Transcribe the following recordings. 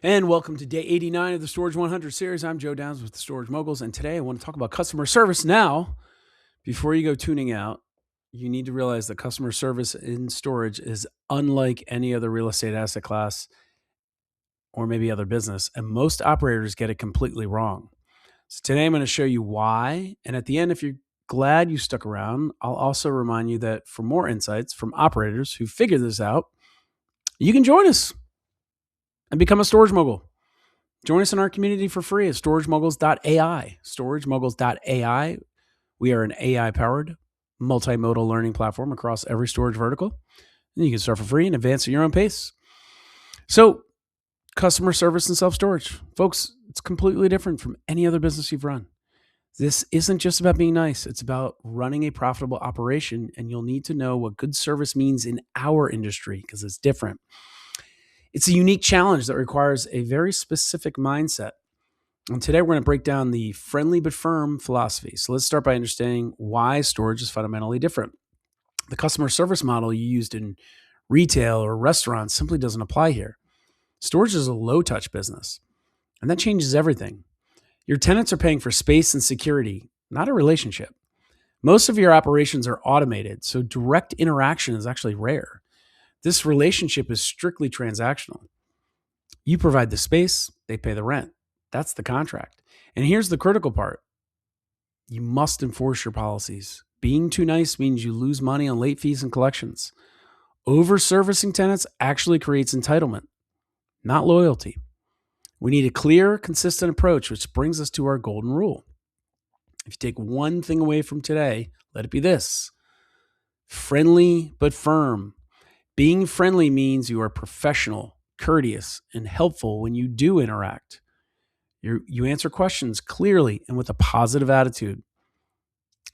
And welcome to day 89 of the Storage 100 series. I'm Joe Downs with the Storage Moguls, and today I want to talk about customer service. Now, before you go tuning out, you need to realize that customer service in storage is unlike any other real estate asset class or maybe other business, and most operators get it completely wrong. So today I'm going to show you why, and at the end, if you're glad you stuck around, I'll also remind you that for more insights from operators who figure this out, you can join us and become a storage mogul. Join us in our community for free at storagemoguls.ai. Storagemoguls.ai. We are an AI-powered multimodal learning platform across every storage vertical. And you can start for free and advance at your own pace. So, customer service and self-storage. Folks, it's completely different from any other business you've run. This isn't just about being nice. It's about running a profitable operation, and you'll need to know what good service means in our industry because it's different. It's a unique challenge that requires a very specific mindset. And today we're going to break down the friendly but firm philosophy. So let's start by understanding why storage is fundamentally different. The customer service model you used in retail or restaurants simply doesn't apply here. Storage is a low-touch business, and that changes everything. Your tenants are paying for space and security, not a relationship. Most of your operations are automated, so direct interaction is actually rare. This relationship is strictly transactional. You provide the space, they pay the rent. That's the contract. And here's the critical part. You must enforce your policies. Being too nice means you lose money on late fees and collections. Over-servicing tenants actually creates entitlement, not loyalty. We need a clear, consistent approach, which brings us to our golden rule. If you take one thing away from today, let it be this. Friendly but firm. Being friendly means you are professional, courteous, and helpful when you do interact. You answer questions clearly and with a positive attitude.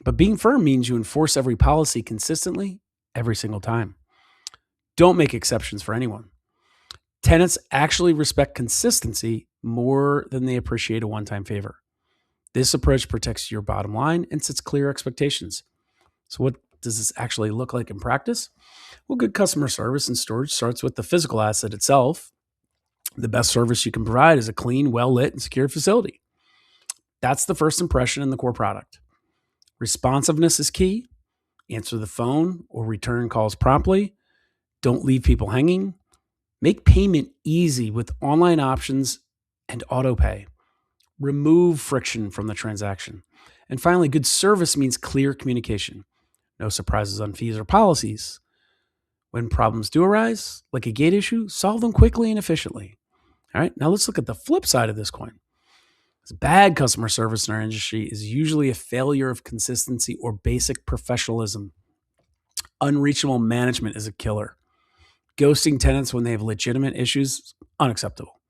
But being firm means you enforce every policy consistently every single time. Don't make exceptions for anyone. Tenants actually respect consistency more than they appreciate a one-time favor. This approach protects your bottom line and sets clear expectations. So what does this actually look like in practice? Well, good customer service and storage starts with the physical asset itself. The best service you can provide is a clean, well-lit, and secure facility. That's the first impression in the core product. Responsiveness is key. Answer the phone or return calls promptly. Don't leave people hanging. Make payment easy with online options and auto pay. Remove friction from the transaction. And finally, good service means clear communication. No surprises on fees or policies. When problems do arise, like a gate issue, solve them quickly and efficiently. All right, now let's look at the flip side of this coin. Bad customer service in our industry is usually a failure of consistency or basic professionalism. Unreachable management is a killer. Ghosting tenants when they have legitimate issues, unacceptable.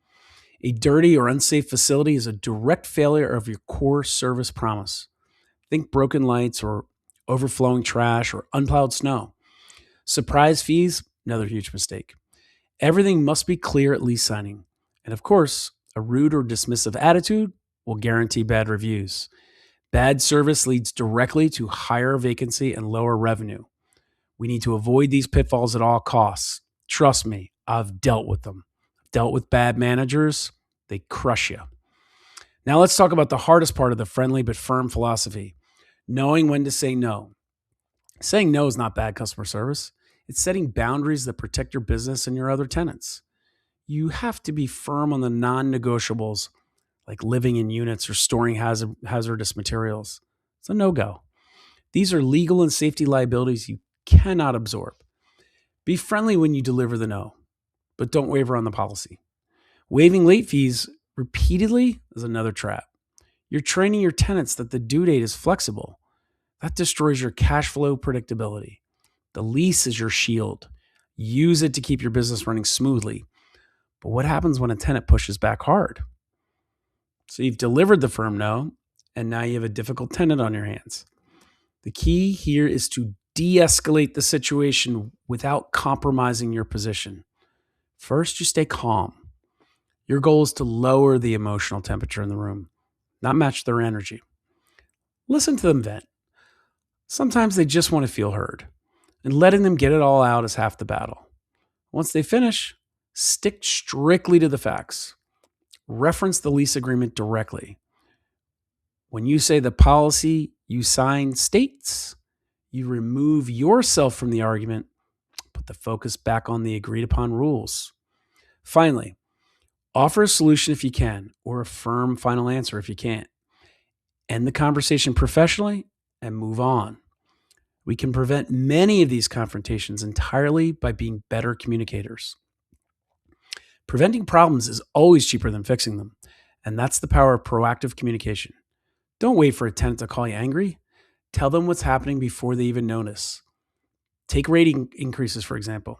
A dirty or unsafe facility is a direct failure of your core service promise. Think broken lights or overflowing trash or unplowed snow. Surprise fees, another huge mistake. Everything must be clear at lease signing. And of course, a rude or dismissive attitude will guarantee bad reviews. Bad service leads directly to higher vacancy and lower revenue. We need to avoid these pitfalls at all costs. Trust me, I've dealt with them. I've dealt with bad managers. They crush you. Now let's talk about the hardest part of the friendly but firm philosophy, knowing when to say no. Saying no is not bad customer service. It's setting boundaries that protect your business and your other tenants. You have to be firm on the non-negotiables, like living in units or storing hazardous materials. It's a no-go. These are legal and safety liabilities you cannot absorb. Be friendly when you deliver the no, but don't waver on the policy. Waiving late fees repeatedly is another trap. You're training your tenants that the due date is flexible. That destroys your cash flow predictability. The lease is your shield. Use it to keep your business running smoothly. But what happens when a tenant pushes back hard? So you've delivered the firm no, and now you have a difficult tenant on your hands. The key here is to de-escalate the situation without compromising your position. First, you stay calm. Your goal is to lower the emotional temperature in the room, not match their energy. Listen to them vent. Sometimes they just want to feel heard, and letting them get it all out is half the battle. Once they finish, stick strictly to the facts. Reference the lease agreement directly. When you say the policy you sign states, you remove yourself from the argument, put the focus back on the agreed upon rules. Finally, offer a solution if you can, or a firm final answer if you can't. End the conversation professionally and move on. We can prevent many of these confrontations entirely by being better communicators. Preventing problems is always cheaper than fixing them, and that's the power of proactive communication. Don't wait for a tenant to call you angry. Tell them what's happening before they even notice. Take rating increases, for example.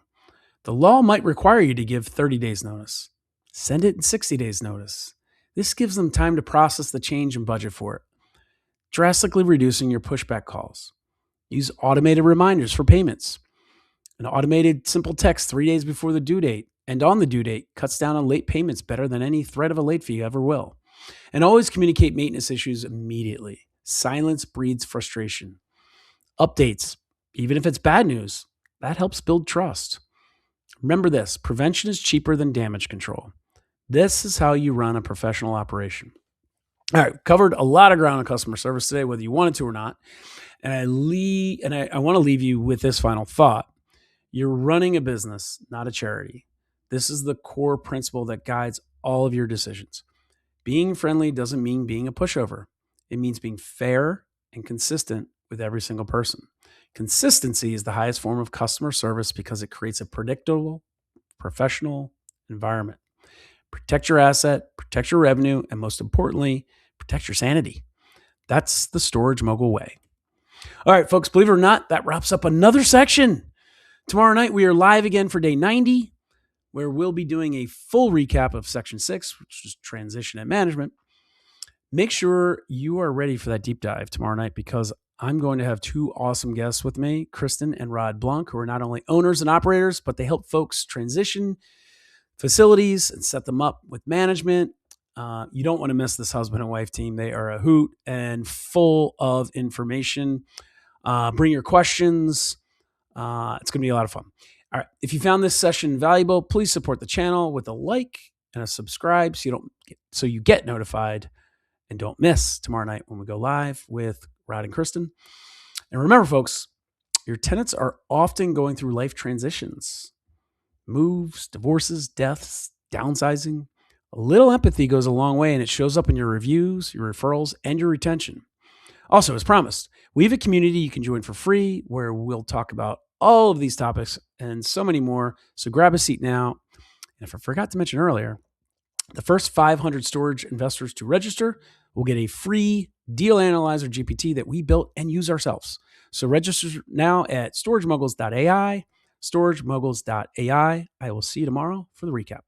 The law might require you to give 30 days notice. Send it in 60 days notice. This gives them time to process the change and budget for it, drastically reducing your pushback calls. Use automated reminders for payments. An automated simple text 3 days before the due date and on the due date cuts down on late payments better than any threat of a late fee ever will. And always communicate maintenance issues immediately. Silence breeds frustration. Updates, even if it's bad news, that helps build trust. Remember this, prevention is cheaper than damage control. This is how you run a professional operation. All right, covered a lot of ground on customer service today, whether you wanted to or not. And I want to leave you with this final thought. You're running a business, not a charity. This is the core principle that guides all of your decisions. Being friendly doesn't mean being a pushover. It means being fair and consistent with every single person. Consistency is the highest form of customer service because it creates a predictable, professional environment. Protect your asset, protect your revenue, and most importantly, protect your sanity. That's the Storage Mogul way. All right, folks, believe it or not, that wraps up another section. Tomorrow night, we are live again for day 90, where we'll be doing a full recap of section 6, which is transition and management. Make sure you are ready for that deep dive tomorrow night because I'm going to have two awesome guests with me, Kristen and Rod Blanc, who are not only owners and operators, but they help folks transition facilities and set them up with management. You don't want to miss this husband and wife team. They are a hoot and full of information. Bring your questions. It's going to be a lot of fun. All right. If you found this session valuable, please support the channel with a like and a subscribe so you get notified and don't miss tomorrow night when we go live with Rod and Kristen. And remember, folks, your tenants are often going through life transitions, moves, divorces, deaths, downsizing. A little empathy goes a long way, and it shows up in your reviews, your referrals, and your retention. Also, as promised, we have a community you can join for free where we'll talk about all of these topics and so many more. So grab a seat now. And if I forgot to mention earlier, the first 500 storage investors to register will get a free deal analyzer GPT that we built and use ourselves. So register now at storagemoguls.ai, storagemoguls.ai. I will see you tomorrow for the recap.